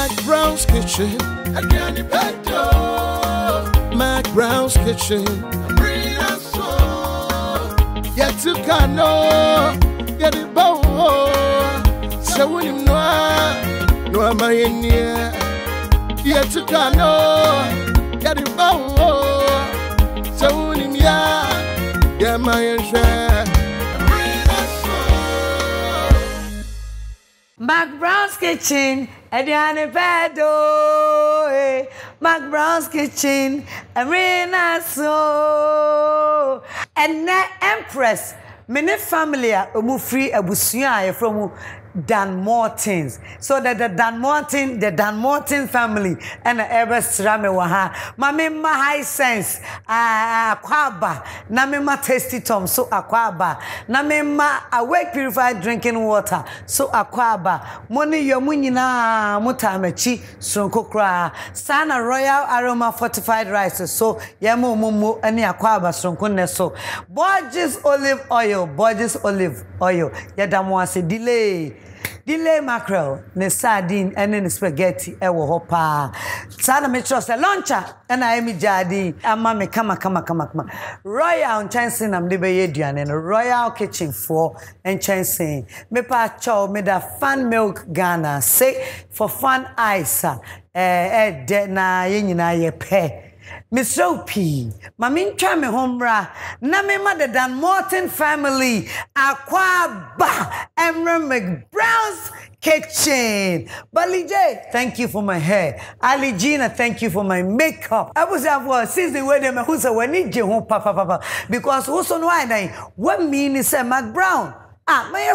McBrown's kitchen. Again, you better. McBrown's kitchen. Bring us so. Yet to cano. Get it bow. So when you know, no, am I in here? Yet to cano. Get it bow. So when you know, yeah, my share. McBrown's kitchen, Adiane Pedo, McBrown's kitchen, Arena so, and na Empress, many family are free abusuya from Dan-Morthon's. So that the Dan-Morthon family and the ever strame waha. Mame ma high sense aquaba. Name ma tasty tom so aquaba. Name ma awake purified drinking water so aquaba. Money yomunina mutamechi sonko kra. Sana royal aroma fortified rice so yamo mumu any aquaba sonko neso. Borges olive oil. Yadamwase delay mackerel, ne sardine, and then spaghetti, ewo hopa. Sada me trust a launcher, and I am jadi. Amame kama. Royal chancing am libe yedian and Royal Kitchen for and chancing. Me pa chow me da fan milk Ghana. Say for fun ice, de na yina ye pe. Miss Soapy, Mamin Chame Hombra, Name the Dan-Morthon family, Aquaba, Emra McBrown's kitchen. Bali J, thank you for my hair. Ali Gina, thank you for my makeup. I was at since the wedding, who's a need you home, papa, because who's on why what mean is a McBrown. My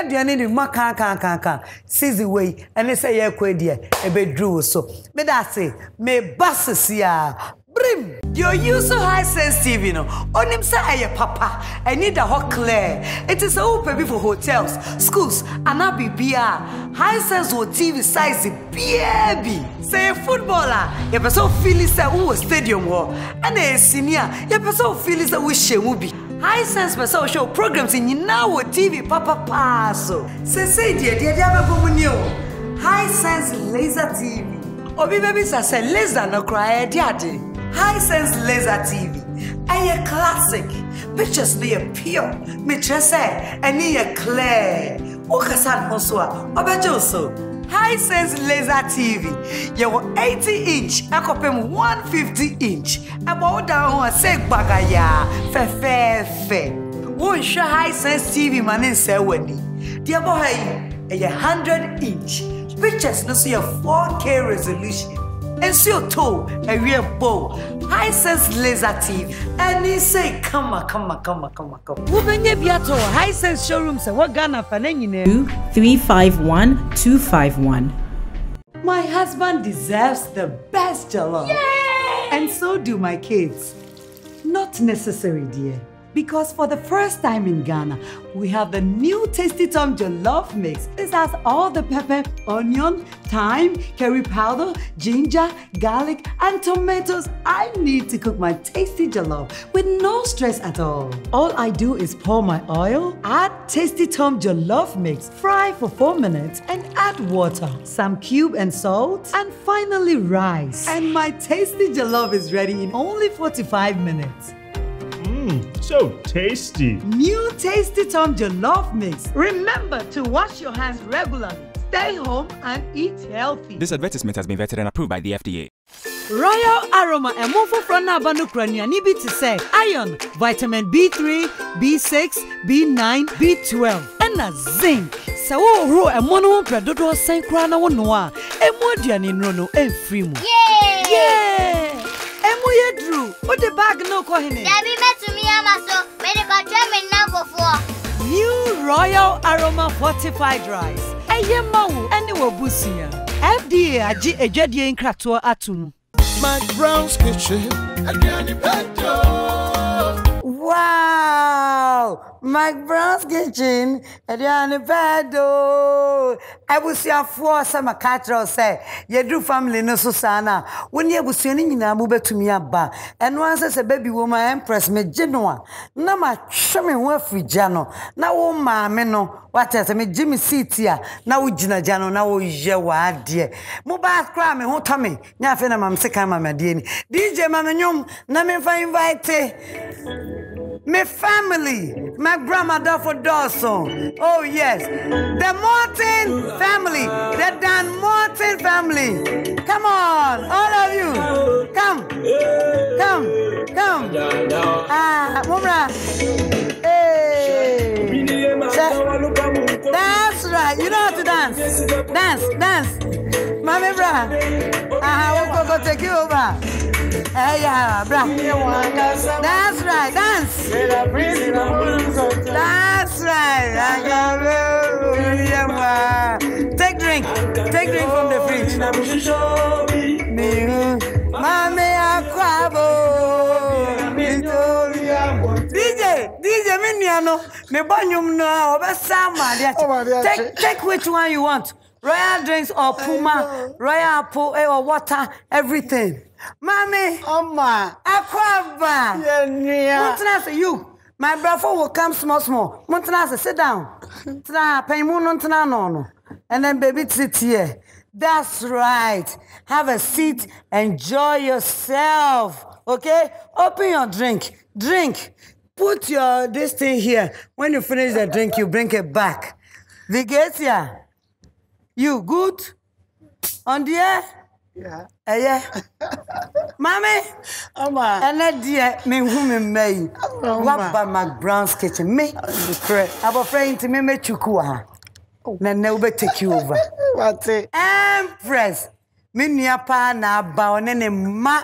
dear, need maka seize the way, and they say, yeah, quedia, a bedroom so. Me that say, me basses ya. Brim! You're used to high sense TV, no? On him say, papa, I need a hot clear. It is open for hotels, schools, and a BBR. High sense or TV size, baby. Say a footballer, you person feel is a stadium war, and a senior, you person feel is a wish will be. High sense person show programs in now TV, papa, so. Say, dear, High sense laser TV. Obi baby say laser no cry, daddy. High sense laser TV. A classic. Pictures near pure. Me say, and near clear. Okasan Hoswa. Obejoso. High sense laser TV. You 80-inch. Akopem 150-inch. About down say bagaya. Fe. Won't show high sense TV man say weni. Dear boy, a 100-inch. Pictures no see a 4K resolution. And see your toe, a real bow. High sense laser TV. And he say, come. Wobenye biato high sense showrooms and what Ghana fanenine 2351-251. My husband deserves the best jollof. Yay! And so do my kids. Not necessary, dear. Because for the first time in Ghana, we have the new Tasty Tom Jollof Mix. This has all the pepper, onion, thyme, curry powder, ginger, garlic, and tomatoes I need to cook my tasty jollof with no stress at all. All I do is pour my oil, add Tasty Tom Jollof Mix, fry for 4 minutes, and add water, some cube and salt, and finally rice. And my tasty jollof is ready in only 45 minutes. So tasty. New Tasty Tom Jollof Mix. Remember to wash your hands regularly. Stay home and eat healthy. This advertisement has been vetted and approved by the FDA. Royal Aroma and Mofo Frana Banukrania Nibi to say iron, vitamin B3, B6, B9, B12, and a zinc. So ro and mono predodo sankrana wonoa. E modiani nono and free. Yeah! Emoye Drew, what the bag no kohine? Debbie met to me, Amaso, medical German number 4. New Royal Aroma Fortified Rice. Ayemawu, anywhere busia. FDA aji ejadi in krato atum. McBrown's kitchen. Again, you better. Wow! McBrown's Kitchen, Ediane Pedo. I will see a four summer catcher say, ye do family no susana. When ye was sending in a move to me abba, and once as a baby woman empress me genoa. No, my show worth for Jano. Now, oh, my meno, what else? I mean, Jimmy seat here. Now, Gina Jano, now, Jewa, dear. Mobile crime, who tell me? Nothing, I'm sick, I'm a dear. DJ Mamanyum, Namin for invite. My family, my grandmother for Dawson. Oh, yes. The Morton family, the Dan-Morthon family. Come on, all of you. Come. Ah, Mumra. Hey. That's right. You know how to dance. Dance. Mommy, bra. We'll go take you over. Hey, yeah, bra. That's right. Dance. That's right. Take drink from the fridge. Mommy, DJ, Miniano, me banyum no, take which one you want. Royal drinks or Puma, Royal apple or water, everything. Mommy, Aquaba. Montana, you. My brother will come small. Montana, sit down. Pay no. And then baby sit here. That's right. Have a seat. Enjoy yourself. Okay? Open your drink. Drink. Put your this thing here. When you finish the drink, you bring it back. Vigetia, you good? On the air? Yeah. Yeah. Mommy? And that dear, me whom in May. What by McBrown's Kitchen? Me? I'm afraid to me, Chukua. Then never take you over. What's it? Empress. Miniapa na baonene ma.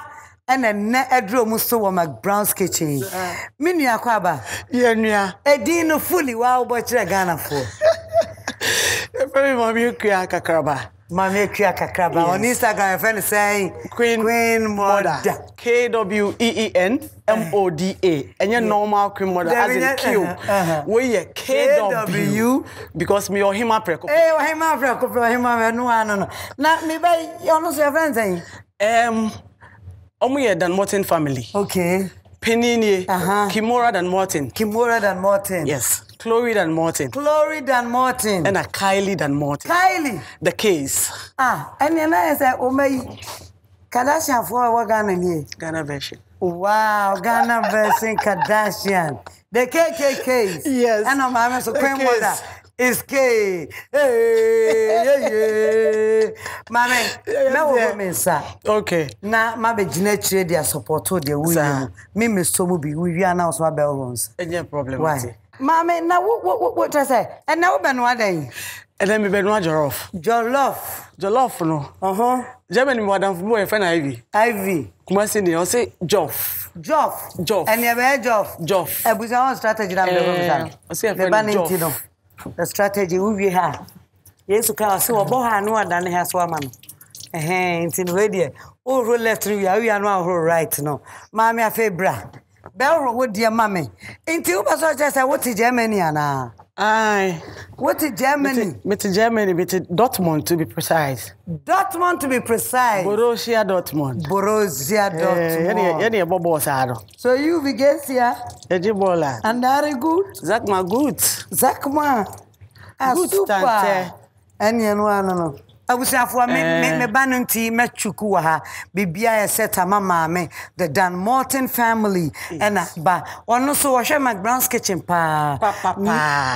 And a net a drum so McBrown's Kitchen. Minia Quaba. Yeah. A dino fully wow, but you're Ghana for. Very mommy, Kakraba. Mammy Kakraba on Instagram, friend saying Queen Mother. KWEENMODA. And your normal Queen Mother as in Q. We KW because me or him up. Him up, no. Not me by your friend saying. We are Dan-Morthon family. Okay. Penini, Kimora Dan-Morthon. Yes. Chloe Dan-Morthon. And a Kylie Dan-Morthon. The case. And then I said, oh, my Kardashian for what Ghana here? Ghana version. Wow, Ghana version Kardashian. The KKKs. Yes. And I'm having so Queen Mother. It's K. Hey. Mame, me woman sir. Okay. Na ma be ginetry dia support to the women. Me so mu bi we announce my bell runs. Any problem. Why? Mame, na what I say? And now be no adan. And then me be no jollof. Jollof no. Germany madam for boy friend Ivy. Kuma say dey say Joff. And you be Joff. E busa on strategy na be runs. I say friend Joff. The strategy we have. Yes, okay, so Boha no than has woman. In radio. Oh, left we are now right no. Mammy a febra. Bell would dear mammy. Until just what is Germany ana? Aye. What is Germany? Germany, Dortmund to be precise. Borussia Dortmund. Yeah, Bobo Sado. So you be guess here? Ejibola. And are good? Zakma good. Good super. And you know. I was after me banunti me chuku ha bibia e set mama me the Dan-Morthon family and ba ono so wo hwe McBrown's Kitchen pa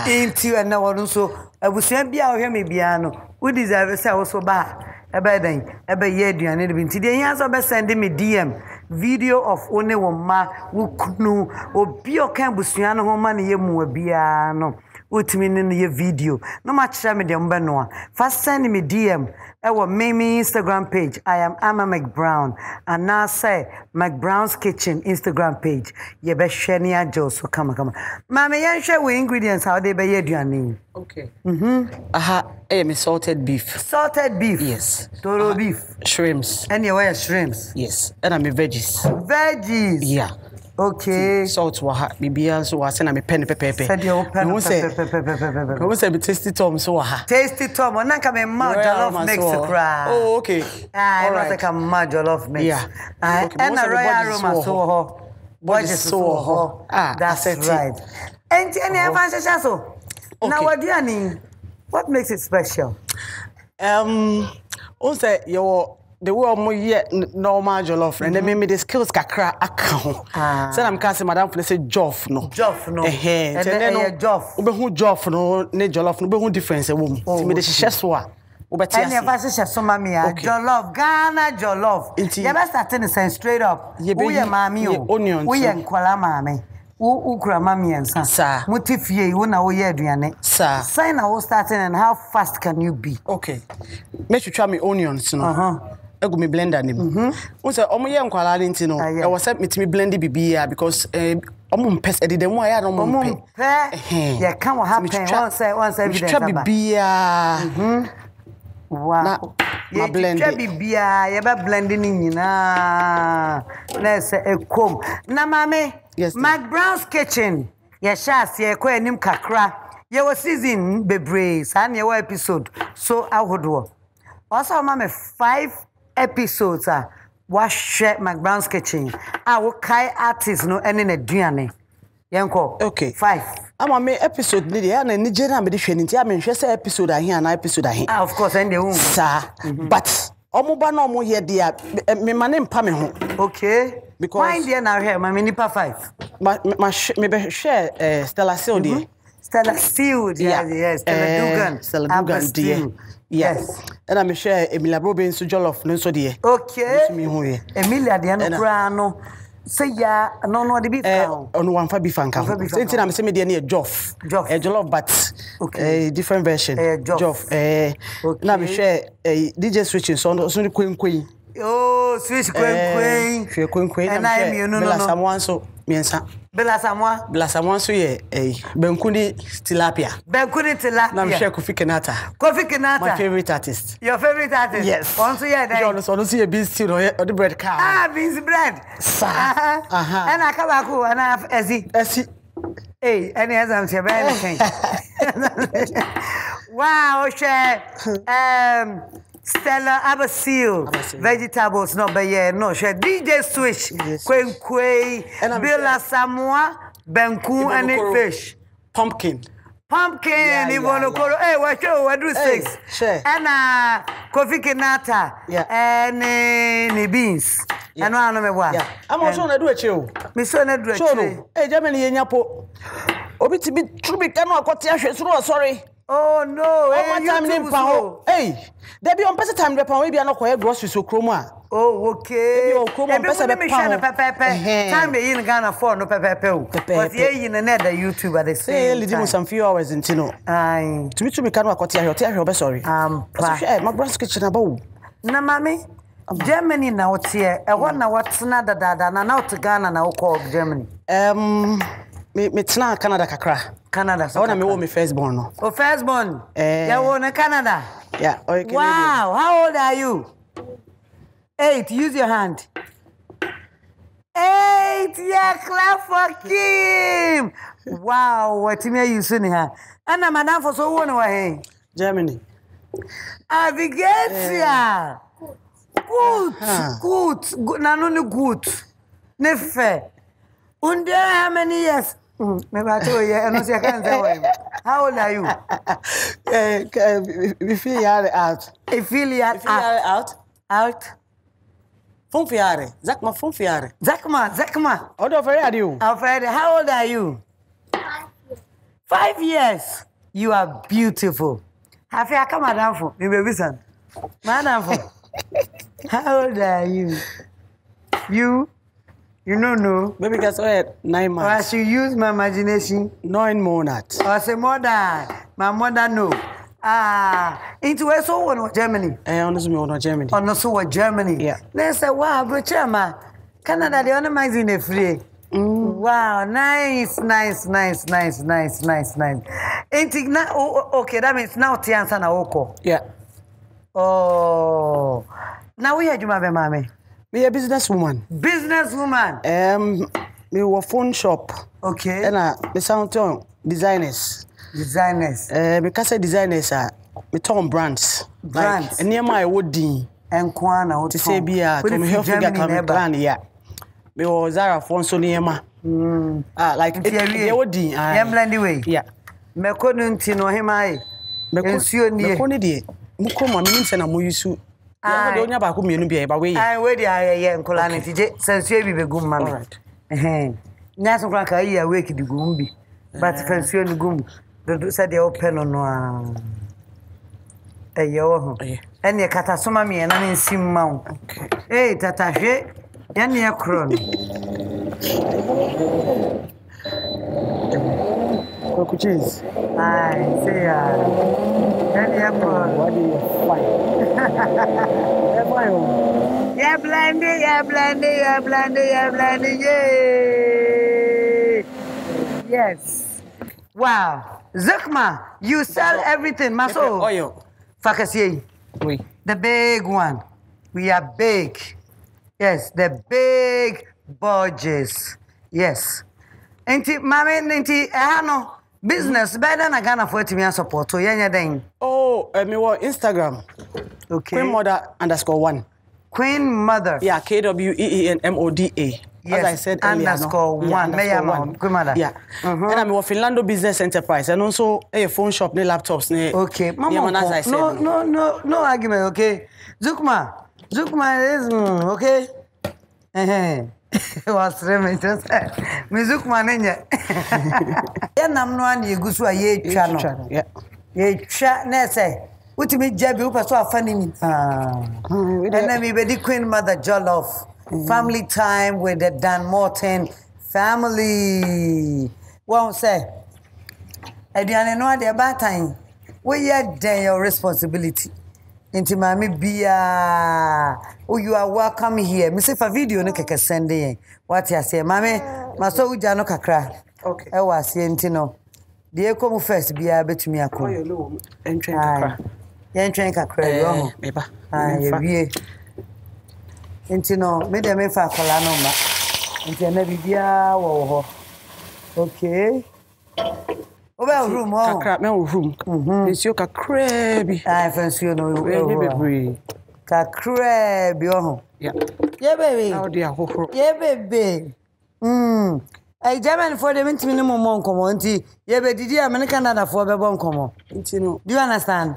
into and now ono so abusua bia wo hwe me bia no we deserve say wo so ba ebe den ebe ye aduane de binti de yan so be send me DM video of one woma wo kunu obi o kan busua no ho ma ne ye mu bia no Utmin ye video. No much time de mbenoa. First send me DM. Ewa Mimi Instagram page. I am Amma McBrown. And now say McBrown's Kitchen Instagram page. Ye be share ni ajo so come. Mama yan share we ingredients how they be ye duane. Okay. Me salted beef. Yes. Toro beef. Shrimps. And you wear shrimps. Yes. And I'm veggies. Veggies. Yeah. Okay. Salt wa ha. Bibia so wa se na me pen pepepe. Said you pen pepepe. Who say be tasty tom so wa ha. Tasty tom. Nanka me ma jollof mix cry. Oh, okay. Ah, I like a ma jollof mix. Yeah. And a royal aroma so ho. Body so ho. Ah, that's right. And any advantage so. Now what do you need? What makes it special? Also your the way mo ye normal jollof and then me the skills kakra account. Say I'm can say madam for say joff no. Joff no. And then joff. Ube hu joff no ne jollof no be hu difference e wo mu. Ti me de hihye so a obeti ase. Any advantage so mami a jollof Ghana jollof. You best start in straight up. Who ye mami o? Who ye nkwala mami? Ukura mami ensa. Sir. Motifie you na wo ye aduane. Sir. Sign how starting and how fast can you be? Okay. Make you try me onions no. Egu me blender nim. Won say omo ye nkwala nti no. E was say me blend bibia because omo mpes edi dem wa ya no omo mpe. Yeah, can what happen once evidence aba. Bibia. Wow. Ma blend. Bibia, you be blending nyina. Let's say e kom. Na mame. Yes. McBrown's kitchen. Ya shas ye ko anim kakra. Ye was season bebre. San ye episode. So ahodo. Also mame 5 episodes was share McBrown's kitchen. I will kai artist no any aduane. Yanko. Okay. 5. Ama me episode ni dey na ni jena me dey hwe ni ntia me hwe say episode ahen na episode ahen. Of course and the sir. But omo ba na omo ye dia me mane mpa me ho. Okay. Because why there now here my nipa 5. Me be share Stella Seal there. Stella Seal yes. Stella Dugan there. Yes. And I'm share Emilia Robin so jollof no so there. Okay. Me ho here. Emilia de no kra no. Say ya no the beef cow. On one for beef and cow. Say I'm say me there near joff. Jollof but different version. Joff. Na me share DJ switching so the queen. Oh, switch queen. Hwe queen. And I am no. Bella someone so miensa. Bella someone so ye Benkuni tilapia. Na me share Kofi Kenata. My favorite artist. Your favorite artist? Yes. Also yeah that. So see a beans still or the bread cow. Beans bread. And I come back and I have SE. Hey, any as I'm saying wow, share Stella Abasil vegetables no be no share DJ Switch Quay Bella Samoa Benku and fish pumpkin Ivono Koro what do 6 sure and Kofi Kenata and beans and one me wa I'm also na do a chill me so na do a chill Germany yenya po obi ti bi trubi kanu akote ahwe so sorry. Oh no, hey, time name pa. Hey, there be on person time dey pa we bia no koye grocery so kromo a. Oh, okay. Be on kromo on person be pa. Time dey in Ghana for no pepe o. But ye in na the YouTube at the same. Say leave some few hours into no. Aye. To me kanu akote ahwe be sorry. McBrown's kitchen about. Na mami Germany na what here. E won na what na dada na out Ghana na wo call Germany. Me tena Canada kakra. Canada. So na me wo me firstborn no. Oh, firstborn. You won in Canada. Yeah. Wow. How old are you? 8. Use your hand. 8. Yeah, clap for Kim. Wow. What me you soon here? And madam for so one way. Germany. Abigail. Good. Na no good. Ne fair. Under how many years? Maybe I told you, and I can't say how old are you? We feel out. Out. Funfiare. Zakma funfiare. Zakma. How old are you? How old are you? 5 years. You are beautiful. Have you come down for me, baby son? Madam, how old are you? You don't know. Maybe that's 9 months. Or I should use my imagination. 9 months. Or I say mother. My mother no. Into where so one Germany. Honestly, me Germany. Also Germany. Yeah. They say wow, but Chama, Canada they only in a free. Wow, nice. Okay, that means now Tiansa na oko. Yeah. Oh. Now we had you, my mommy. Be a businesswoman. Businesswoman. Me wo phone shop. Okay. And me sound on designers. Me can say designers me turn brands. Brands. And near my woody. And Kwana To say be to me help figure come plan yeah. Me was Zara phone so near ma. Like it woody. Yam blend way. Yeah. Me couldn't know him I. Me couldn't dear. Mukoma means and I'm used to. I don't have a community be about way. I wait there and Colanity says you be good man. Right. Naso Cracker here wake the gumbi. But fancy on the gum. The said the open on a yo. And your catasoma me and I mean sim mount. Hey, Tata, yan near cron. Coco cheese. I say, yan near cron. What do you find? Yeah, blended, yay! Yes. Wow. Zukma, you sell everything, Maso. Oil. Fakasiye. Oui. The big one. We are big. Yes, the big budgets. Yes. Enti, mame, enti, no business better than Ghana for it me support. So, yeah, oh, me want Instagram. Okay. Queen Mother _1. Queen Mother. Yeah, KWEENMODA. Yes, as I said earlier. _1. Queen Mother. Yeah. And I'm with Finlando Business Enterprise and also a phone shop, laptops. Okay. Mama, as I said. No argument, okay? Zukma is, okay? Was remittance. Mizukma nenya. I'm no one you go to a ye channel. Yeah. Ye chat, Nessa. What me jabby up so funny. And then we be the Queen Mother Jollof. Family time with the Dan-Morthon family. Won't say. I didn't know the bad time. We are then your responsibility. Into mommy bia. Oh, you are welcome here. Me say for video no keke send in. What you say, mommy? Maso uja no kakra. Okay. I was here no. The come first bia betumi akọ. Oh, no. Entren kakra. Entren kakra yo. Meba. Ye. Into no, me dem me fa kola no ma. Into na bibia wo ho. Okay. Over room, kakra, me room. Pensio kakra bi. Fancy no. Kakra bi oh. Yeah. Yeah, baby. How dia ho. Yeah, baby. I German for the minimum mon commonti. Yeah, but did you American Canada for the bon common? Do you understand?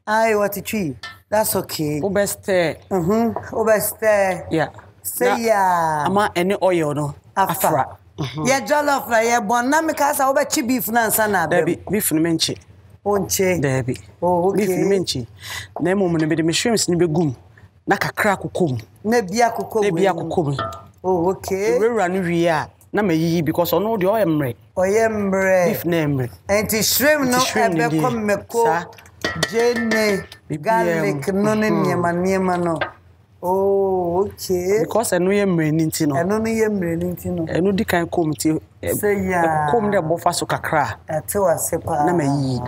I what a tree. That's okay. Obeste. Obeste. Yeah. Say yeah. Ama any oil no. Afra. Yeah, jollof la yeah bon na me kasa obechi beef na sana Debbie beef no menchi. Onche. Debbie. Oh, okay. Beef no menchi. Na mom no be the shrimps ni begum. Na kakra kokom. Na bia kokom. Oh, okay. We run wi a na mayiyi because ono de oyemre. Beef na emre. Enti shrimp no ebe kom meko. Jene garlic no nyema no. Oh, okay. Because enu ye mreni nti no. Enu di kan kom ti. Say ya. Kom de bofa so kakra. Ate wase pa. Na mayi.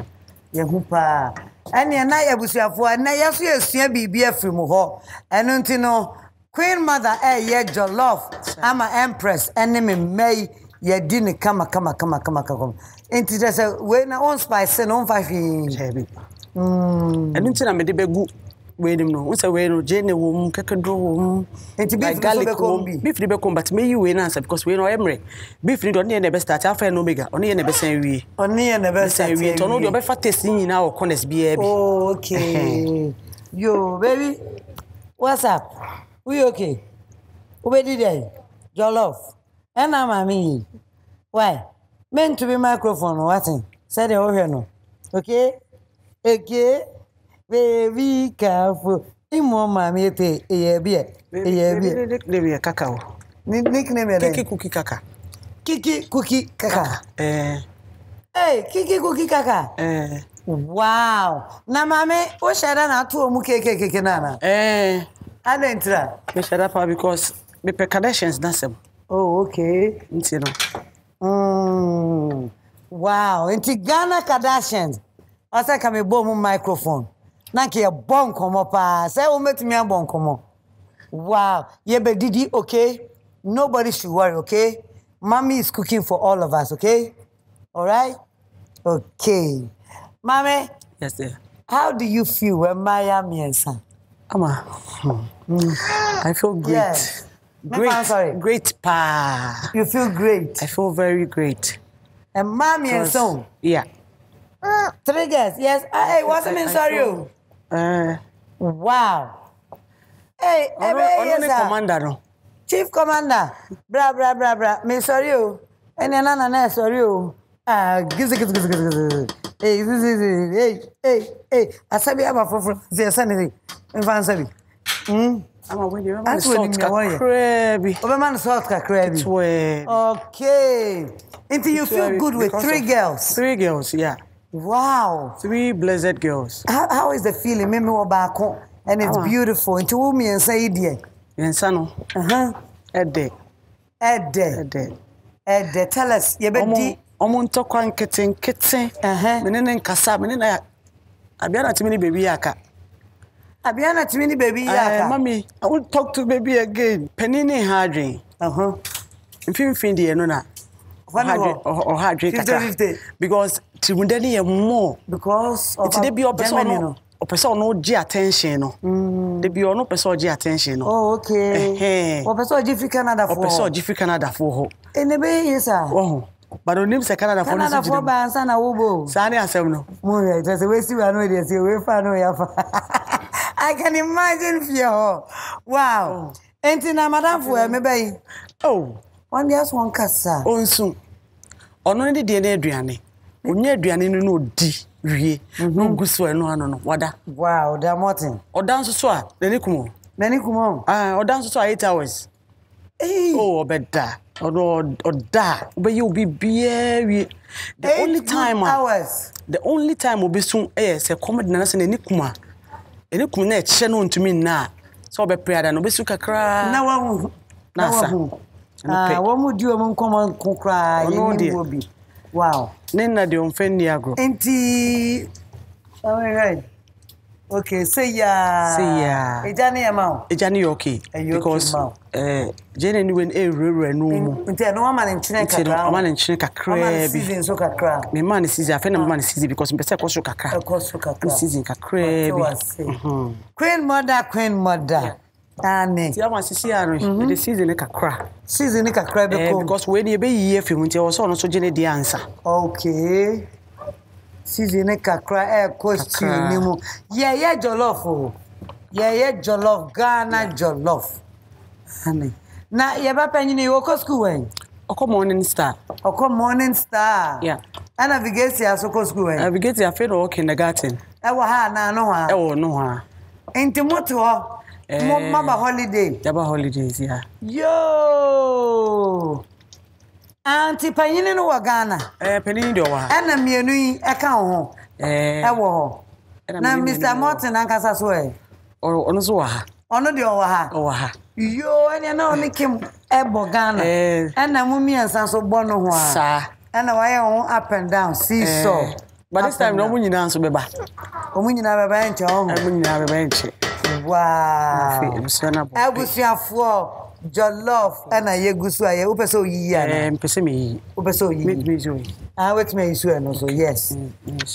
Ye hu pa. Ene na ya busuafo na yeso esua bibia afiri mu ho. Enu nti no Queen Mother ye jollof. Ama Empress ene me mai ye di ne kama. Enti de say we na on spice no on fafi. Heavy. Enu nti na me de begu we no we say we no jene wo kekedro wo enti beef garlic wo beef be come but me you we na answer because we no emre beef ni do ne be start afa no omega oni ye ne be san wie to no do be fa taste nyina wo corners bia bi. Oh, okay. Yo baby, what's up? We okay? Obedi there jollof and mami why meant to be microphone what say the over no okay baby careful. Imo mami ete eyebie. Baby kakao. Nickname Kiki cookie kaka. Kiki cookie kaka. Hey, Kiki cookie kaka. Wow. Na mami o shara na to omu keke nana. Adentra. Me shara pa because me pe Kardashians nasem. Oh, okay. Nti no. Wow. Inti Ghana Kardashians. Asa ka me bo mu microphone. Nanke a bon komo pa. Say o metimi a bon komo. Wow. Ye be didi okay. Nobody should worry, okay? Mommy is cooking for all of us, okay? All right? Okay. Mommy? Yes, dear. How do you feel when Maya Miensa? Ama. I feel great. Yes. Great. I'm sorry. Great pa. You feel great. I feel very great. And Mommy and son? Yeah. 3 girls. Yes. Hey, what's the name? Sorry. Wow. Hey, Commander, no. Chief Commander. Bra. Me sorry you. And na sorry you. Giz. Hey. Asabi aba for sanity. Infansabi. I'm when you That's salt crabby. Overman salt crabby. Okay. Until you feel good with 3 girls. 3 girls, yeah. Wow. 3 blessed girls. How is the feeling? Maybe we're back home. And it's beautiful. Into me and say, dear. Yensano. Ede. Tell us. You bet. Omunto kwan keten. Menene nkasa, menene abiana timini baby yaka. Abiana timini baby yaka. Mommy, I will talk to baby again. Penini hardring. Mfimfin die no na. Or hardring kaka. Because timundeni ye more. Because of Germany no. O person no gi attention no. The be no person gi attention no. Oh, okay. O person gi fi Canada for. O person gi fi Canada for ho. Enebe yesa. Oh. But on him say Canada for. Canada for ba ansa na wo bo. Sani asem no. Mo ya just we see we no dey say we fa no ya fa. I can imagine fear. Wow. Enti na madam for me bay. Oh. One just one kasa. Onsu. Ono ne de na aduane. Onya aduane no no di. Wie no guso eno ano no wada. Wow, Dan-Morthon. Oda nso so a nani kumo oda nso so 8 hours. Oh, obeda oda obeyi obi bia wie the only time obi sun se comedy na se nani kuma eni kum na eche no ntumi na so obe prayer no besu kakra na wahu na sa wo mu di o mu nkoma kokra yeni obi. Wow. Nena de onfeni agro. Enti. Alright. Okay, say ya. Ejani amount. Ejani okay. Because Jane ni when rere no mu. Enti no man nchine kakra. No man nchine kakra bi. Season so kakra. Me man season afena me man season because me pese koso kakra. Koso kakra. Season kakra bi. Queen mother. Ane. Ti ama sisi aro. The season kakra. Season kakra be ko. Because when you be year fi hunti o so no so Jane di answer. Okay. Season kakra costume ni mu. Yeah jollof o. Yeah jollof Ghana jollof. Ane. Na ye ba panyi ni wo ko school wen. Oko Morning Star. Yeah. And navigate ya so ko school wen. Navigate ya fe no kindergarten. Ewo ha na no ha. Ewo no ha. Enti moto ho. Mama holiday. Yaba holidays, yeah. Yo. Auntie Panini no Ghana. Panini do wa. Ena mienu yi eka ho. Ewo ho. Na Mr. Morton ankasa so e. Ono so wa ha. Ono de wa ha. O wa ha. Yo, enya na oni kim ebo Ghana. Ena mumi ansan so bo no ho a. Sa. Ena wa ye ho up and down, seesaw. But this time no mu nyina so beba. O mu nyina beba enche ho. Mu nyina beba enche. Wow. Abusuafo jollof ana yegusu aye upese oyiyi ana. Mpese me yi. Upese oyiyi. Me zo yi. Wait me isu eno so yes.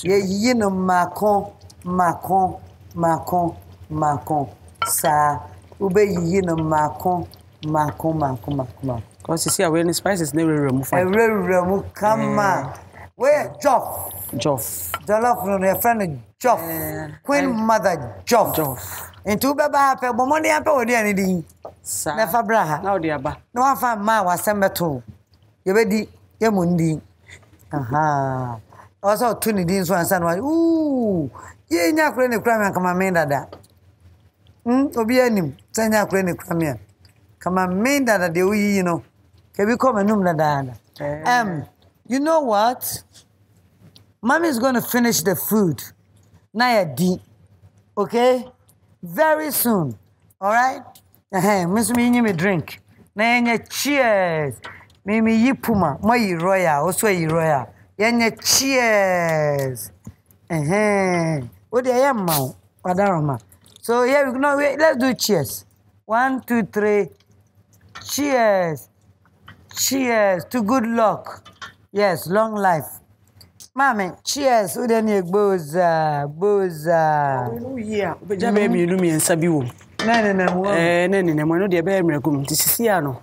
Ye yiyi no makon sa ube yiyi no makon. Cause you see our spices never remove. Remove kama. Where Joff. Jollof no your friend Joff. Queen mother Joff. Into baba pe bomoni ampe odi ani din. Na fa braha. Na odi aba. Na wa fa ma wa sembeto. Ye bedi ye mundi. Aha. Also tuni din so ansa no. Ye nya kure ne kura me kama me dada. Obi anim. Tanya kure ne kura me. Kama me dada de uyi no. Ke bi come num dada. You know what? Mommy is going to finish the food. Na ya di. Okay? Very soon. All right? Miss me me drink. Na yenye cheers. Me yipuma. Mo yi royal. Also yi royal. Yenye cheers. What the yamma? Wadaroma. So here we go. Let's do cheers. 1, 2, 3. Cheers. Cheers to good luck. Yes, long life. Mommy, cheers. Who then you boza. Oh yeah, but jabe mi no mi ensa bi wo. No. No no de be mirakum. Ti sisi ano.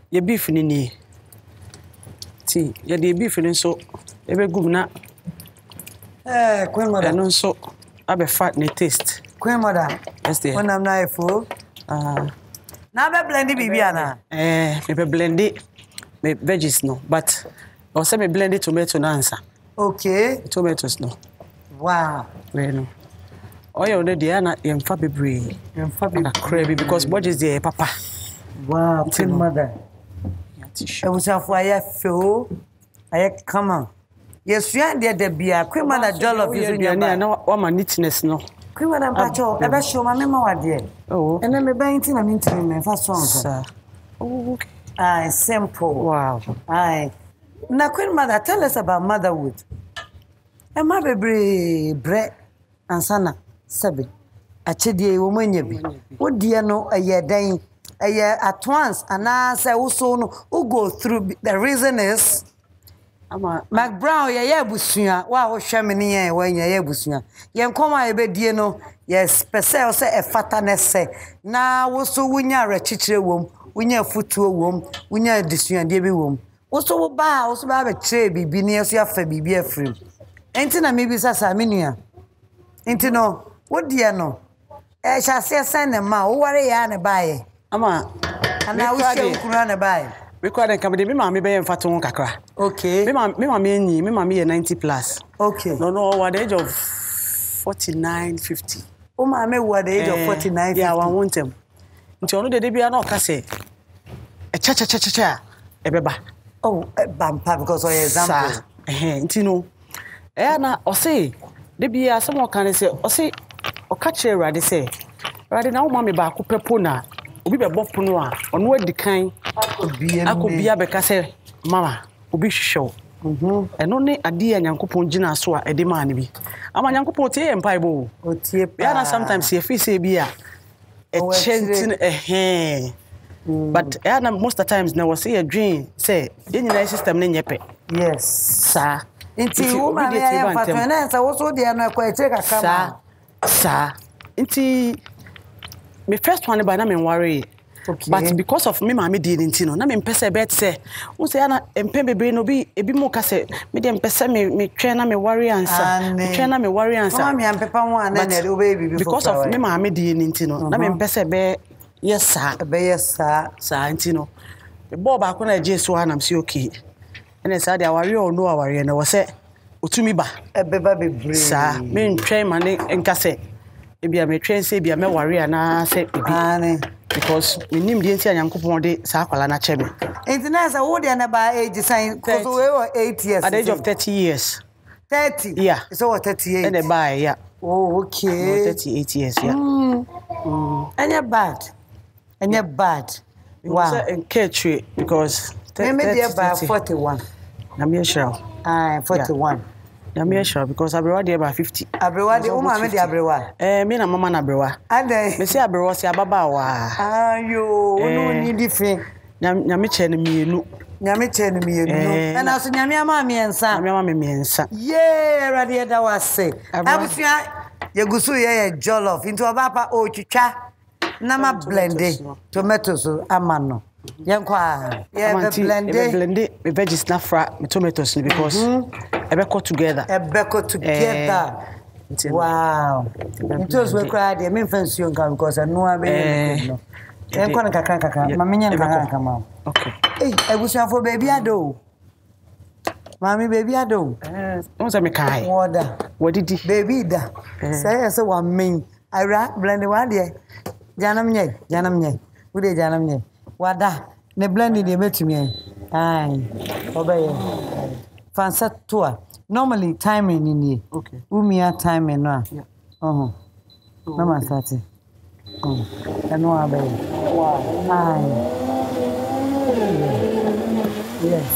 Ye beef ni ni. Ti, ye de beef ni so e be gum na. Queen mother. Eno so abe fat ni taste. Queen mother. Yes dear. When I'm not full. Now be blended bibi ana. Me be blended me veggies no, but I say me blended tomato na answer. Okay. Tomatoes no. Wow. Well, oh you know the na yemfa bebre. Crabby because what is the papa? Wow, Queen mother. I was for I feel I come on. Yes, you are there the beer. Queen mother jollof is in your no what my neatness no. Queen mother pacho, I bet show my mama dear. Oh. And then me buying tin and into me first one. Sir. Oh, okay. Aye, simple. Wow. Aye. Now, Queen mother, tell us about motherhood. And my baby bread and sana sabi. Achedi woman yebi. What do you know a year dying? A year at once, and I say also no who go through. The reason is McBrown ya busuya wa wo hwemene ye wa ya busuya ye nkoma ye bedie no yes pese say e fata ne se na wo so wunya rechichire wom wunya futuo wom wunya disuya de bi wom wo so ba be chire bibi ne so afa bibi afrim enti na me bi sasa menua enti no wo die no e hyase sen ne ma wo ware ya ne bae ama ana wo hwe kura ne bae. We call them come. Me mama be mfato ho kakra. Okay. Me mama enyi, me mama ye 90 plus. Okay. No, at the age of 49, 50. Oh, mama what the age of 49, 50. Yeah, one want them. Nti ono de bia na o ka say e cha e beba. Oh, bampa because of example. Nti no. Na o say de bia some o kan say o say o ka che Rade say Rade na wo mama ba ko pepo na obi be bopono a ono adi kan akobia be ka say mama obi hwehwe eno ne ade a Nyankopon gina so a ede ma ne bi ama Nyankopon tie empaibo o tie pa ya na sometimes ye fi say bia e chentin but na most of the times na was say a dream say ye nyina system ne nyepe yes sa inti wo ma ya fatwa na sa wo so de no kwa eche kakama sa inti me first one by na me worry. Okay. But because of me mama did intino na me mpese bet say wo say na empembebre no bi ebi mo ka say me de mpese me twa na me worry answer me twa na me worry answer mama me ampepa ho ana na do baby because of me mama did intino na me mpese be yes sir intino me bo ba ko na jesu ana am say okay ene say dia worry o no worry na wo say otumi ba ebeba bebre sir me ntwa ma ne nka say ebia me twa say bia me worry ana say ebi because we nim the entire Nyankopon de sa kwala na chebe. International wo de na ba age sign because we were 8 years. At the age of 30 years. 30. Yeah. So what 38. And the buy, yeah. Oh, okay. 38 years, yeah. And you're bad. And you're bad. Wow. And catch because maybe they by 41. I'm sure. 41. I'm sure because Abrewa dey by 50. Abrewa dey mama me dey Abrewa. Me na mama na Abrewa. Ade. Me say Abrewa say ababa wa. Ayo, no need different. Nyame che ne mienu. Nyame che ne mienu. And also nyame ama miensa. Nyame ama miensa. Yeah, radio da wase. Abusua ye gusu ye jollof into abapa o twitwa na ma blende tomatoes amano. Yankwa yeah blende me veggies na fra me tomatoes because ebeko together. Wow. It was we cried. I mean, fancy you can because I know I mean. I'm going to kaka. Mammy, come okay. Hey, I wish you for baby. I do. Mammy, baby, I do. What's a Mekai? What did he? Baby, da. Say, so one mean. I rap blended one day. Janam ye. Would they janam ye? What da? Ne blended they met me. Aye. Obey. Fancy tour. Normally timing in here. Okay. Umia timing no. Yeah. Mama start. I know about it. Wow. Hi. Yes.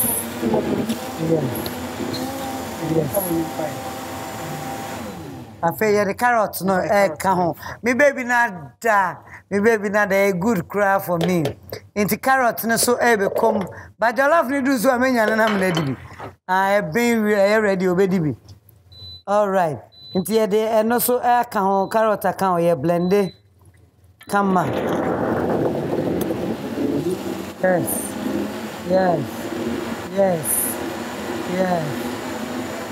afei the carrot no ka ho me baby na da a good cry for me into carrot no so be come but your love need do so amenya na na dibi I been ready obedi bi all right into the no so ka ho carrot ka ho ye blend come on yes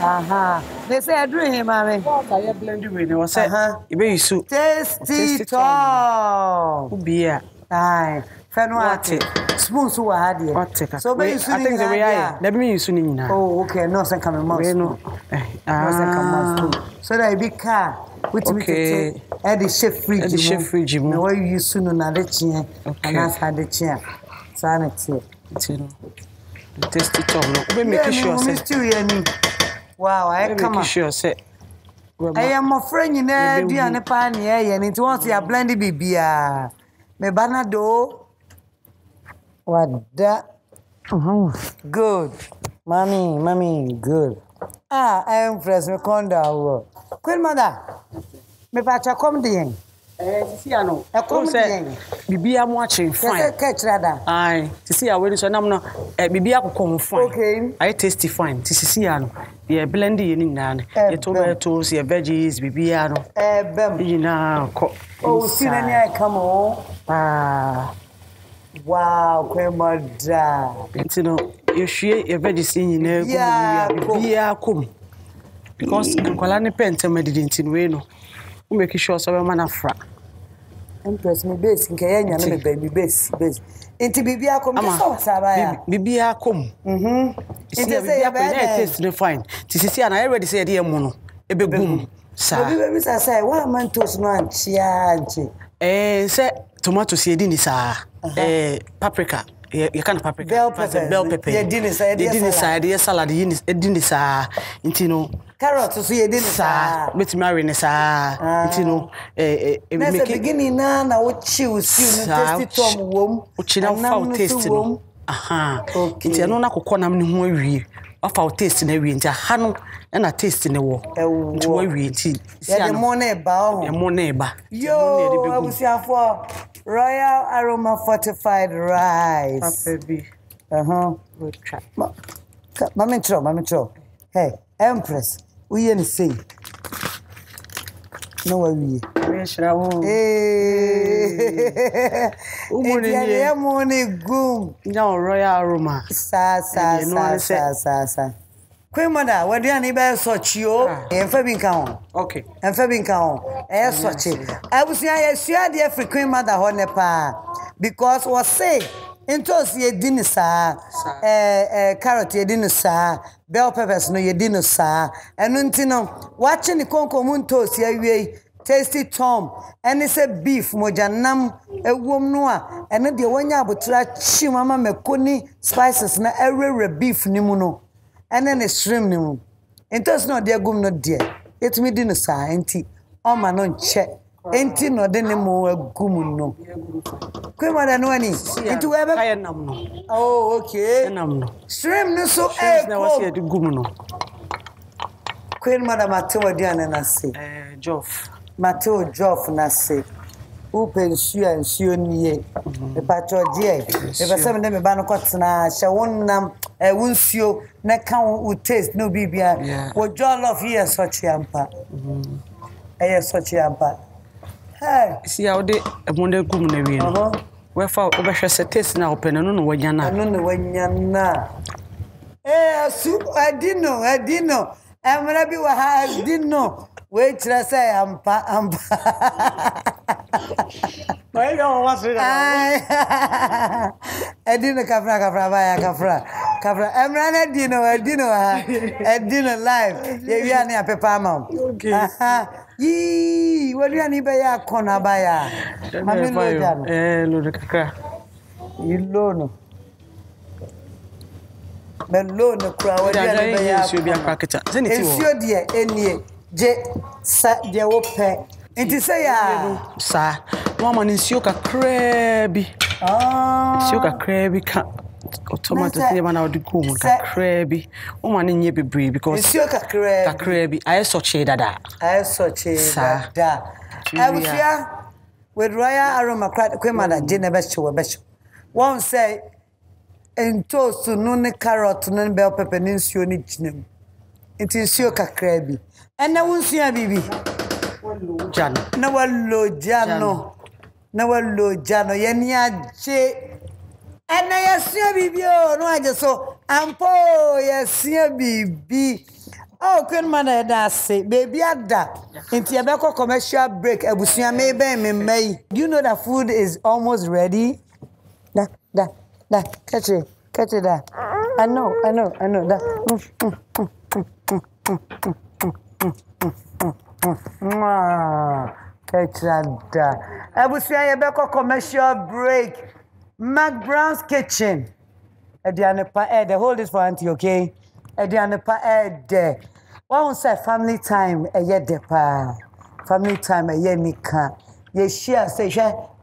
aha they say I drink him mommy I blend with you say you be use tasty top beer aye fenwate spoon so wa hade so be use I think the way I let me use ni na oh okay no sen come more no sen come more so that be car with me to at the chef fridge no why you use no na de chie and as had chie sanity tasty top no we make sure say wow I come make sure say I am a friend in aduane pa na ye nti won say blend bibia me banado wada good mommy good I am fresh me konda wo queen mother me pa cha come dey see ano e come say bibia mo ache fine catch rather ai see ya we so nam no bibia kokon fine okay I tasty fine see ano ye blend ye ni na ye tomatoes ye veggies bibia no bem you na oh see na ni I come on wow queen mother you know you hwie ye veggies ni na bibia kom because kwala ne pente medidi ntin we no we make sure so we man afra impress me base nke ya nya na me baby base enti bibia kom so sabaya bibia kom enti say ya taste no fine ti sisi ana I ready say dey mu no ebegum sa baby say wa man toast no anchia anchi say tomatoes ye di ni sa paprika you can paprika bell pepper ye di ni sa salad ye di ni sa enti no carrot so ye di ni sa with marry ni sa enti no make beginning na wo chiu stew no tasty tom wom o chi na fa taste no aha enti no na kokọ nam ne ho awie afa taste na awie enti aha no na taste ne wo enti wo awie enti ya de mo na eba o mo na eba yo abusiafo Royal Aroma Fortified Rice. Baby. Good try. Mami tro. Hey, Empress. We any say. No way. Hey. Money gum. No Royal Aroma. Sa. Queen mother, what do you need by such you? And Fabian count. Okay. And Fabian count. Such it. I was here, dear free Queen mother, Honepa. Because was say, into ye dinner, sir. Carrot, ye dinner, sir. Bell peppers, no, ye dinner, sir. And Nuntino, watching the Conco Muntos, ye tasty tom. And it's a beef, mojanam, a wom noir. And then the one ya but chimama me kuni spices na every beef nimuno. And then a shrimp nimu. And that's not dear gum not dear. It's me dinner sa enti. Oh man on check. Enti no denimo gum no. Queen mother no any. Into ever. Oh okay. Shrimp no so gum no. Queen mother Mateo Diana na say. Joff. Mateo Joff na say. Open sure and sure nie. The patro dear. If I say me ba no kotna hye wonnam wonsuo na kan wo taste no bibia. Wo jollof here such yampa. Such yampa. Hey, see how they emonde gum na wi no. We fa obehwe se taste na open no no wanya na. No wanya na. Soup adino. Amra bi wa ha adino. We try say ampa. Why go was it? Adino kafra. Amra adino live. Ye wi ani apepa ma. Okay. Yee, what do you need by ya corner by ya? Lo kakra. You loan. But loan the crowd. You should be a cracketer. Then it's your dear, any J. Sat dear open. And to say, sir, woman is yoka crabby. Yoka crabby cat. tomato see man I would go kakra woman nye bebre because nsuo kakra bi I so che dada Abusua with royal aroma kwemada Jenebesho webesho one say en toast no ne carrot no bell pepper ne nsuo ne ginem enti nsuo kakra bi ena wonsua bibi Jano na wallo jano yeni aje ena yasua bibi o no aje so ampo yasua bibi oh queen man da say baby ada enti ebeko commercial break abusua me may do you know that food is almost ready da catch it da I know da Kechada. Abusua yebeko commercial break. McBrown's kitchen. Edianepa the hold this for auntie, okay? Edianepa there. One say family time depa. Family time nika. Ye share say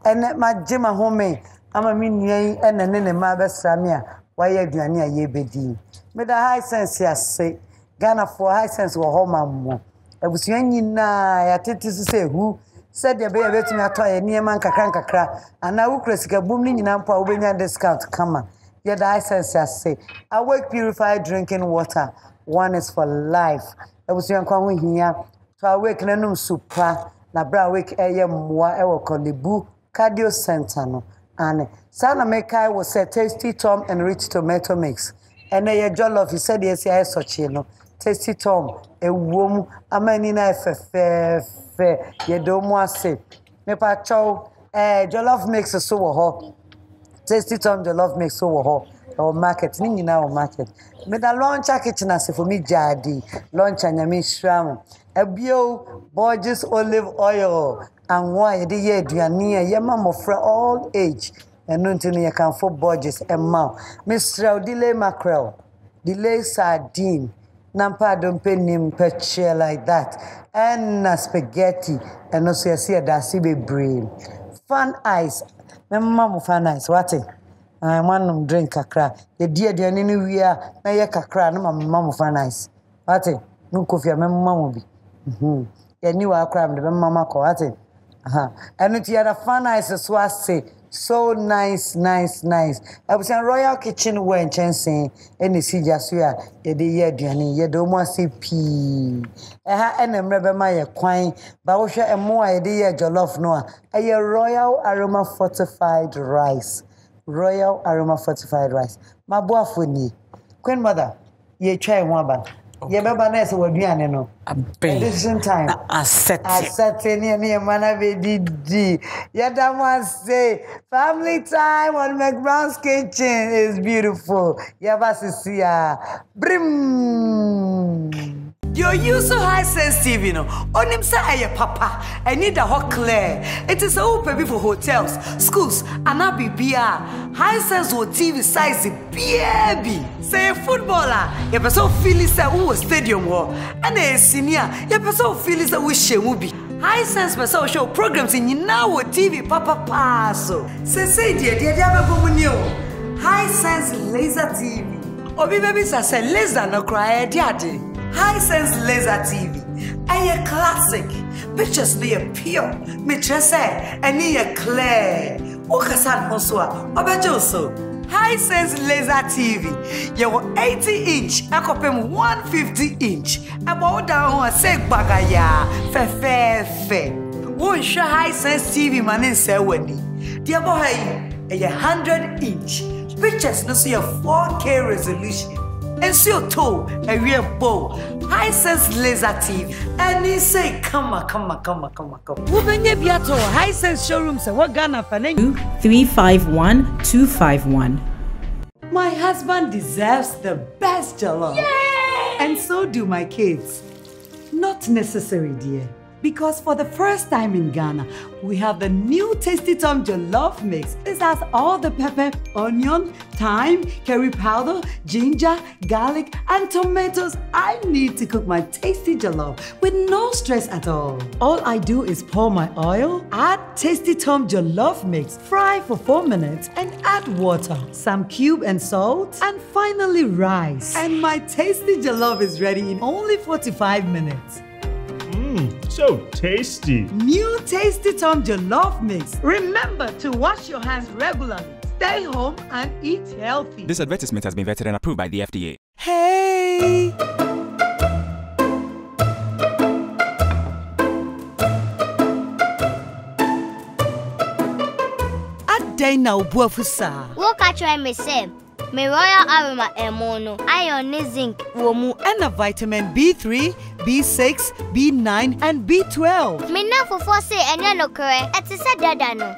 ene ma jema home. Ama mi nyen ene ne ma besra me a waye aduane a ye bedi. Me da high sense ya say Ghana for high sense wo ho mammo. Abusua nyina ya tete se hu said the baby betumi atoye niema nkakra ana wukura sika bum ni nyina mpo a wobenya discount kama ye da essence say awake purified drinking water one is for life abusua nkwa ho hia to awake nanum super na bra awake eye mmoa e wo Kolebu cardio center no ane sana mekai wo say tasty tom and rich tomato mix ene ye jollof he said yes ya sochi no tasty tom ewom amani na fefe ye do mo ase me pa chow jollof mix so wo ho tasty tom jollof mix so wo ho o market ni nyina o market me da launcher kitchen ase for me jadi launcher nyame shram abio Borges olive oil and why ye dey aduane ye mamofra all age eno ntini ye kan for Borges emma Mr. delay mackerel delay sardine Nampa don't pay him peche like that. And spaghetti. And also you see that sibe brain. Fan ice. My mom fan ice. What it? I want them drink kakra. The dear ni we are na ye kakra no my mom fan ice. What it? No coffee my mom be. Ya ni wa akra me mama ko what it? And it the fan ice so I say so nice. I was in Royal Kitchen when chancing any see just ya ye aduane ye do mo say pee and remember my kwine but wo hwe emo a ye jollof no a Royal Aroma fortified rice maboafo ni queen mother ye try one ba ye beba na se waduane no decision time asset ni mana be didi ye da mo say family time on McBrown's kitchen is beautiful ye ba sisia brim you use so high sensitive you know onim say aye papa I need a hot clear it is so baby for hotels schools and abibia high sense with TV size baby say footballer you person feel say who stadium wo and a senior you person feel say we shemu bi high sense person show programs in now with TV papa so say dia abego mu ni o high sense laser TV obi baby say laser no cry ade High Sense Laser TV. A classic. Pictures be pure. Me say and a clear. Okasan Hoswa. Obejoso. High Sense Laser TV. You 80-inch. Akopem 150-inch. About down say bagaya. Fe. Won't show High Sense TV man say weni. Dear boy, a 100-inch. Pictures no see a 4K resolution. And see your toe, a real bow. High Sense Laser TV. And he say, come on. Ubenye biato High Sense showrooms and what Ghana for 351-251. My husband deserves the best jollof. Yay! And so do my kids. Not necessary, dear. Because for the first time in Ghana, we have the new Tasty Tom Jollof Mix. This has all the pepper, onion, thyme, curry powder, ginger, garlic, and tomatoes I need to cook my tasty jollof with no stress at all. All I do is pour my oil, add Tasty Tom Jollof Mix, fry for 4 minutes, and add water, some cube and salt, and finally rice. And my tasty jollof is ready in only 45 minutes. So tasty. New Tasty Tom Jollof Mix. Remember to wash your hands regularly. Stay home and eat healthy. This advertisement has been vetted and approved by the FDA. Hey! Adena ubuafusa. Wo ka try me say, me royal aroma emono, iron zinc womu, And a vitamin B3, B6, B9, and B12. me na fofo say enye no kore, eti se dada no.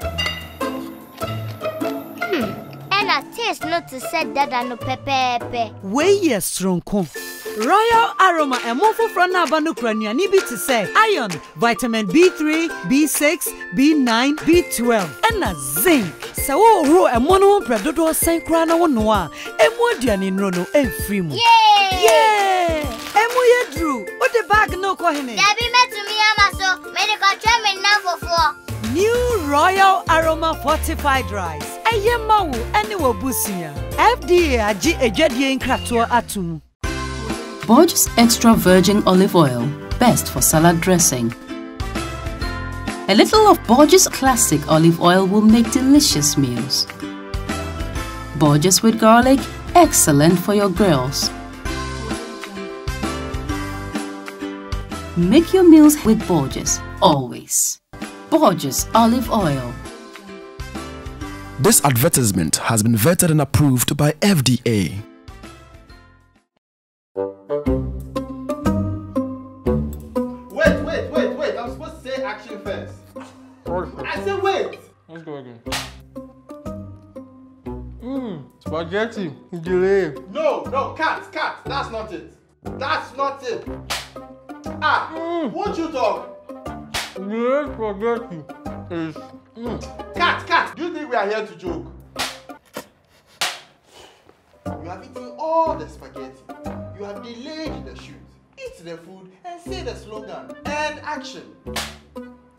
And a taste not to say dada no pepepe. Wey ye stronko. Royal Aroma emofo frana abanu kranuani bi to say iron, vitamin B3, B6, B9, B12, and a zinc. So ro emono predodo sen kra na wono a emu aduane nro no emfiri mu. Yeah! Emu ye dru. O de bag no ko hene. Dabi metumi amaso, me de ka try me na fofo. New Royal Aroma Fortified Rice. Eye mawu ene wo busia. FDA agi ejadie nkrato atum. Borges Extra Virgin Olive Oil, best for salad dressing. A little of Borges Classic Olive Oil will make delicious meals. Borges with garlic, excellent for your grills. Make your meals with Borges, always. Borges Olive Oil. This advertisement has been vetted and approved by FDA. Wait. I'm supposed to say action first. I said wait. Let's go again. Spaghetti. Delay. No, cat. That's not it. Won't you talk? Delay spaghetti is... Cat. Do you think we are here to joke? You have eaten all the spaghetti. You have delayed the shoot. Eat the food and say the slogan. And action.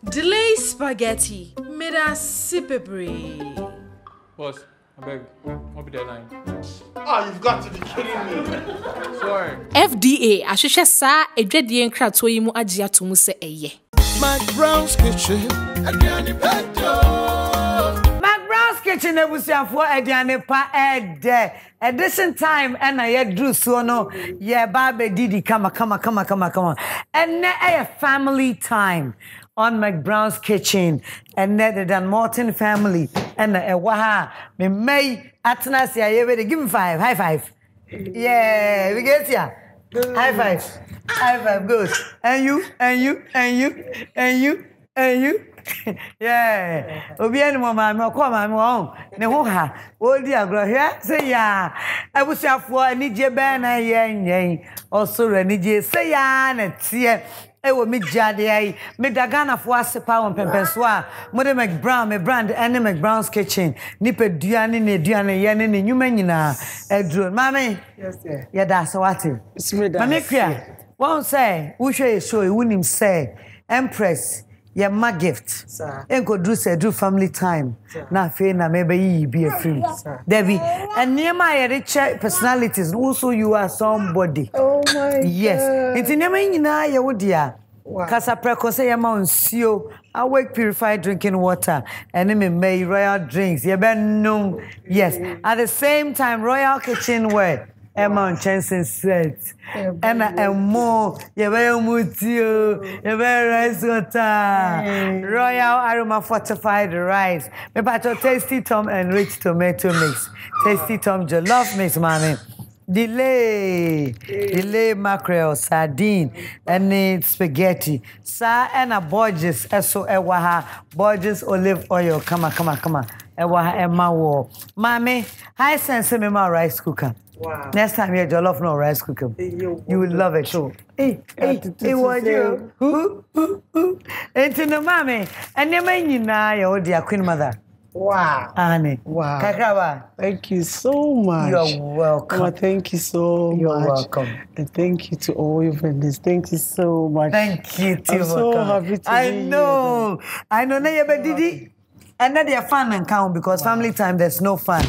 Delay spaghetti. Made a sipebre. Boss, I beg. I'll be there 9. Oh, you've got to be kidding me. Sorry. FDA ahwehwe sa edwadie nkrato yi mu agye atomu se eye. McBrown's Kitchen. McBrown's Kitchen ebusiafo aduane pa ede. Edition time and I drew so no yeah babe didi come. And a family time on McBrown's Kitchen and the Dan-Morthon Family and a waha me may atnas ya you give me 5 high five. Yeah, we get ya. High five good. And you. Yeah, obiani mama me ko ma me won ne ho ha o di agro hwe say ya abusuafo anije be na yen osoro anije say ya na tie e wo mi jade ai me dagana fo asepa won pempenso a mo de McBrown me brand ene McBrown's Kitchen nipa duane ne duane ye ne nyuma nyina edro mama yes sir ya da so wate mama kwia won say wo hwe show e wunim say Empress yeah, my gift. Enko do family time. Na fe na maybe you be a film. Debbie, and near my rich personalities, also you are somebody. Oh my yes. It's in your ya wodia. Kasa preko say ya sio. I wake purified drinking water and me may royal drinks. You ben no. Yes. At the same time, Royal Kitchen where Emma Chanson said, and more, you very mutio, you very rice water, Royal Aroma Fortified Rice, me pato Tasty Tom and rich tomato mix, Tasty Tom Jollof Mix, mommy. Delay mackerel, sardine, and spaghetti. Sa and a Borges, eso ewaha, Borges olive oil, come on. Ewaha ema wo. Mommy, high sense me my rice cooker. Wow. Next time you're jollof no rice cooker. You will love it too. Hey, what you? Into the mommy. And you may know dear Queen Mother. Wow. Annie. Wow. Kakawa. Thank you so much. You're welcome. Mama, thank you so much. You're welcome. And thank you to all your friends. Thank you so much. Thank you too. I'm so happy to I be know. I know. Didi. And then they're fun and count because family time there's no fun.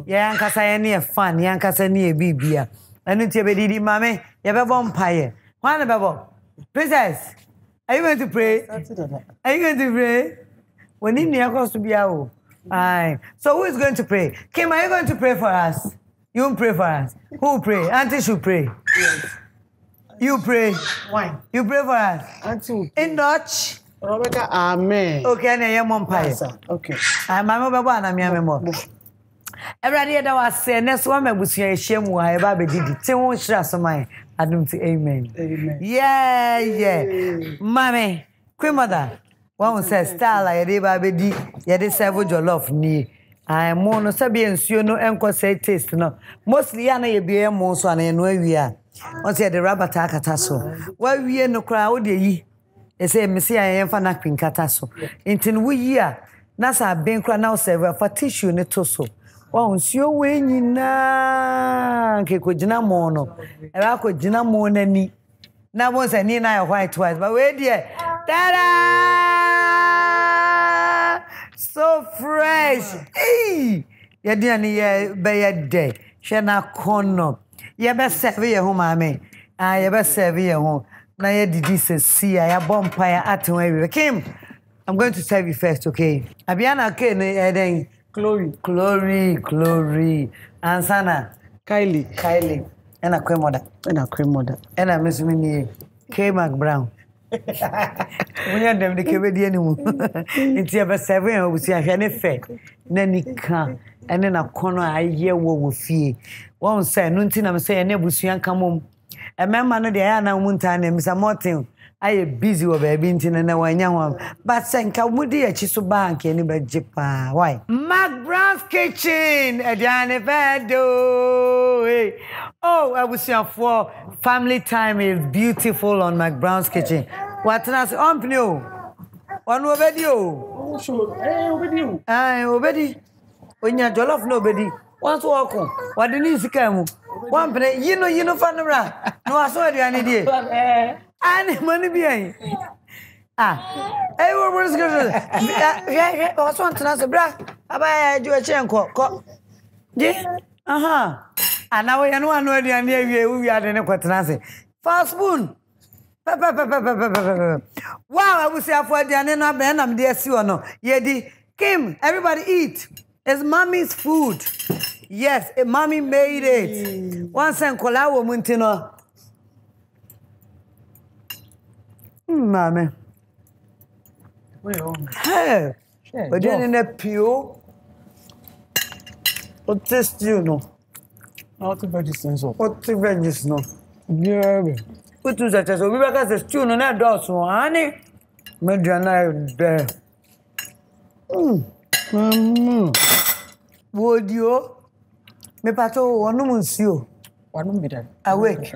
Yeah, and kasa any fun. Yeah, and kasa any bibia. And it's your Didi, mommy. You have a vampire. One about Princess. Are you going to pray? Are you going to pray? When in the cost to be out. Aye. So who is going to pray? Kim, are you going to pray for us? You won't pray for us. Who will pray? Auntie should pray. Yes. You pray. Why? You pray for us. Auntie. In Dutch. Rebecca, amen. Okay, and your mom pie. Okay. I'm my mother and I'm your mom. Every day that was saying, next one, I was here, shame why I did it. Say, won't trust my. I don't say amen. Amen. Yeah. Mommy, Queen Mother. One says, style like a baby, yet they serve your love knee. I am more no sabians, you know, and say taste no. Mostly, I know be a most one and where we are. Once you had the rubber tackatasso. Why we are no crowd, ye? They say, Missy, I am for napping catasso. Until we year, Nasa Bankra now serve for tissue in a tosso. Once you win na Kikojina mono, and I could Jina money. Now once I need I white twice, but wait, dear. Ta-da! So fresh. Hey! You didn't be a day. Shana corner. You best serve your home, mammy. I ever serve your home. Now you did this see I bonfire at where Kim. I'm going to serve you first, okay? Abiana Ken, Glory. And Sana. Kylie. And a cream mother. And I miss me. K. McBrown. We had them the Canadian. It's ever 7 we see a henny fair. Then he can, and then a corner I hear what we fear. One say, Nuntin, I'm saying, Nebusian come home. A man, the Anna Muntan, and Mr. Martin. I am busy with a bintin and a one. But Sanka would dear Chisobank, anybody jipa. Why? McBrown's kitchen, a Diana Vado. Oh, I was here for family time is beautiful on McBrown's kitchen. What else? New one over you. Sure, obedi. When you're jollof, nobody. Once walk on. What do you come? One play, you know, fun around. No, I saw the idea. And money behind. Hey, what was going to I was want to answer, bra. I do a chain cock. Yeah, and now I know the idea we are in a quatanasi. Fast spoon. Wow, I will say for the Anna Ben, I'm dear, see or no. Yedi, Kim, everybody eat. It's mommy's food. Yes, mommy made it. Once and Colawo Muntino. Mammy. Hey, but then in a pew. What test you know? What the veggies no? What the veggies no? Yeah. What was that? So we were going to stew no that does so, honey. Mediana there. Would you? Me pato one monsieur. One be there. Awake.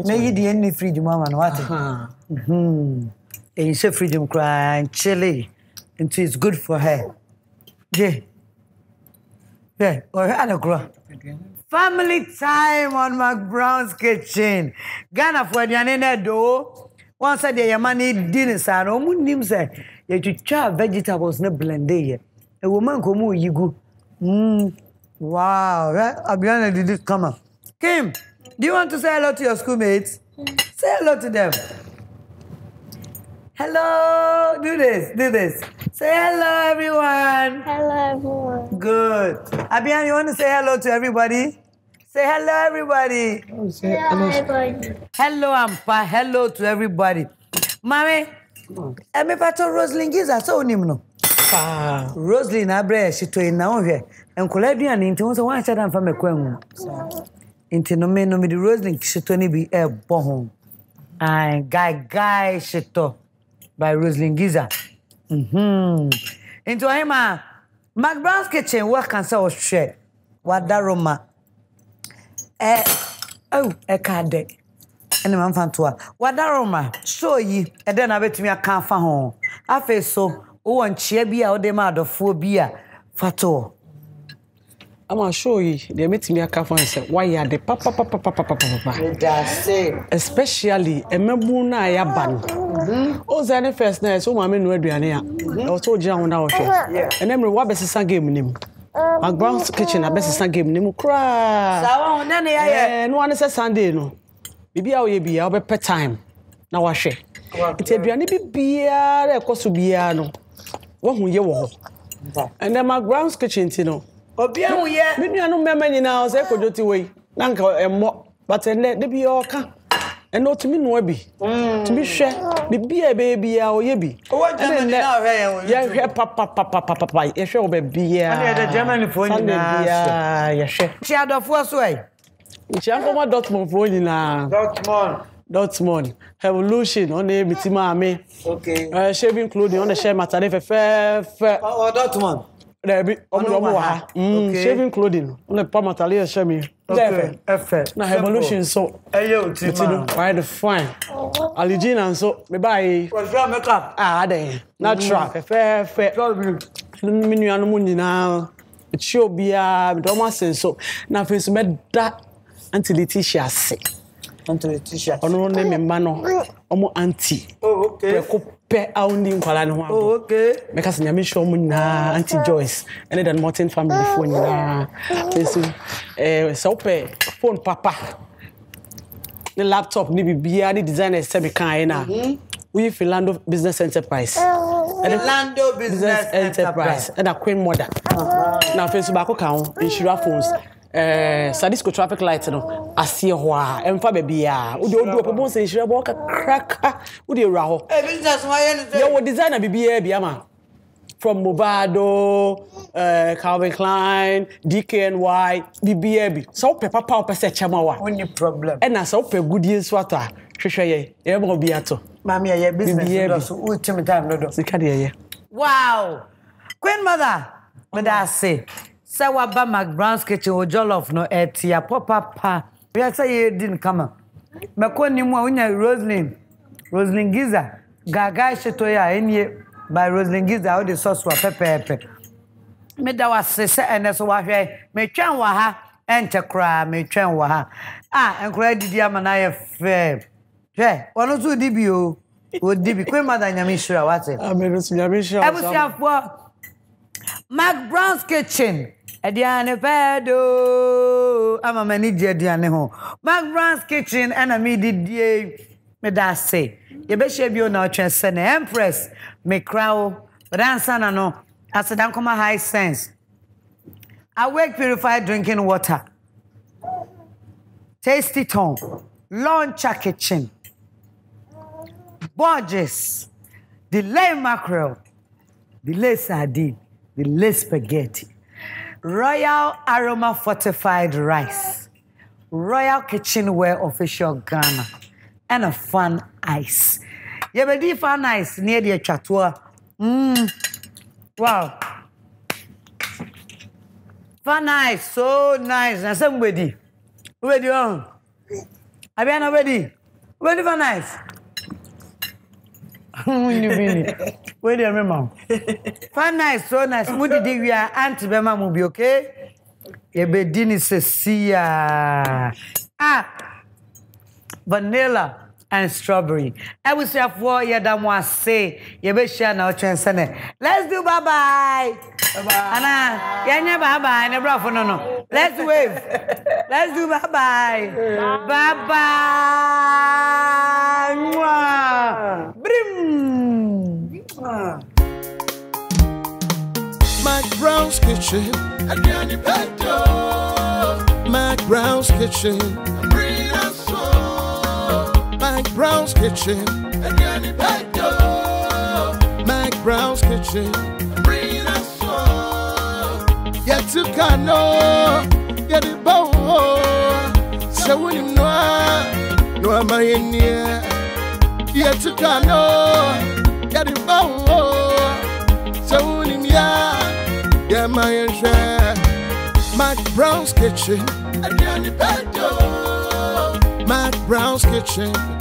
May the any freedom, mama. What? And you say freedom cry chili. And it's good for her. Yeah. Or had a grow. Family time on McBrown's kitchen. Ghana for the anene do. Once a day, your money dinner, sir. No moon say you to chop vegetables no blend day. A woman come you go. Wow, right? Abiana did it come up. Kim, do you want to say hello to your schoolmates? Say hello to them. Hello. Do this. Say hello, everyone. Hello, everyone. Good. Abiana, you want to say hello to everybody? Say hello, everybody. Hello, everybody. Hello, Ampa. Hello to everybody. Mommy, I'm a part of Rosalind Giza, so no. Rosalind Abre, she told now here. And Coladian into one shot and from a queen. Into no me the Rosalind, she told be a bomb. And Guy, she told by Rosalind Giza. Into him, McBrown's kitchen, what can say was share? What that Roma? Oh, kade. Ene man fantoa. Wadaroma, show yi, e den na betumi aka fa ho. Afa so, wo nchia bi a wo de ma adofo bi a fato. I'ma show you the meeting aka fa say why ya de papa. That's it. Especially emebu na ya ban. O zane first na so ma me no aduane a. O to gina ho na wo hwe. Enemre wa besesa game nim. McBrown's kitchen na besesa game nim kra. Sawa ho na ne ya no one say Sunday no. Bibi a wo ye bia wo be per time na wa hwe. Iti aduane bibia na ekoso bia no. Wo hu ye wo ho. And then McBrown's kitchen no. Obia hu ye. Me nuanu mema nyina o say kodoti we. Na nka emmo but ene de bia o ka. Eno timi no abi. Timi hwe bibia bebia o ye bi. O Germany na hwe ye wo. Ye hwe papa. Ye hwe o bebia. Ane de Germany fo nyina. Ye hwe. Chi adofo so ai. Chi anko Dortmund fo nyina. Dortmund. Evolution on the mitima me. Okay. Shaving clothing on the share matade fe. Oh, Dortmund. There be shaving clothing on the pamatali share me. Okay. Effect. Na evolution so. Ayo tima. Why the fine. Aligina and so me buy. Was your makeup? Ah, there. Natural. Fe. Minu anu mu nyina. It show bia me do ma sense so. Na face me da until Letitia say. Until Letitia. Ono ne me ma no. Omo auntie. Oh, okay. Pe aundi nkwala no ho. Oh, okay. Make us nyame show mu na Auntie Joyce and then Dan-Morthon Family phone na. So pe phone papa. The laptop ni bibia ni designer se me kan na. We Philando Business Enterprise. Philando Business Enterprise. And a Queen Mother. Now face back kan insure phones. Sadisco traffic light no asie ho a emfa bebia wo de odu opobon se hire bo kraka wo de ewra ho business wa ye no ye wo designer bibia bia ma from Movado Calvin Klein DKNY bibia bi so pe papa opese chema wa only problem e na so pe goodie so ata hwehwe ye mo bia to mama ye business so wo time time no do sika de ye wow Queen Mother me da say say wa ba McBrown's kitchen o jollof no etia papa we say ye din kama me ko ni mu unya Roslyn Giza gaga sheto ya enie by Roslyn Giza o de sauce wa pepe me da wa se ene so wa hwe me twan wa ha ente kra me twan wa ha enkra didi amana ye fe hwe wono so dibi o dibi Queen Mother nyame shira wate amero so nyame shira ebusiafo McBrown's kitchen Ediane pedo ama mani je ediane ho McBrown's kitchen ana me didie me da say ye be share bio na otwen se na Empress me crow but answer na no asedan koma high sense awake purified drinking water tasty tone launcher kitchen Borges delay mackerel delay sardine delay spaghetti Royal Aroma Fortified Rice, Royal Kitchenware Official Ghana, and a fun ice. You be fun ice near the chatua. Wow. Fun ice, so nice. Now somebody, ready on? I be not ready. Ready fun ice. Where do you remember? Fun nice, so nice. Moody dig we are Auntie Bema will be okay. Ye be dini sesia. Vanilla and strawberry. I will say for ye damwa say ye be share na ochensene. Let's do bye bye. Bye bye. Ana, ye bye bye. Ne bra for no. Let's wave. Let's do bye bye. Bye bye. Brim. McBrown's kitchen, Adriani Petto. McBrown's kitchen, bring us so. McBrown's kitchen, Adriani Petto. McBrown's kitchen, bring us so. Yet to Kano, get it bow. So when you know, no am I in here. Yet to Kano, get it bow. So when you yeah, my share. McBrown's kitchen, McBrown's Kitchen.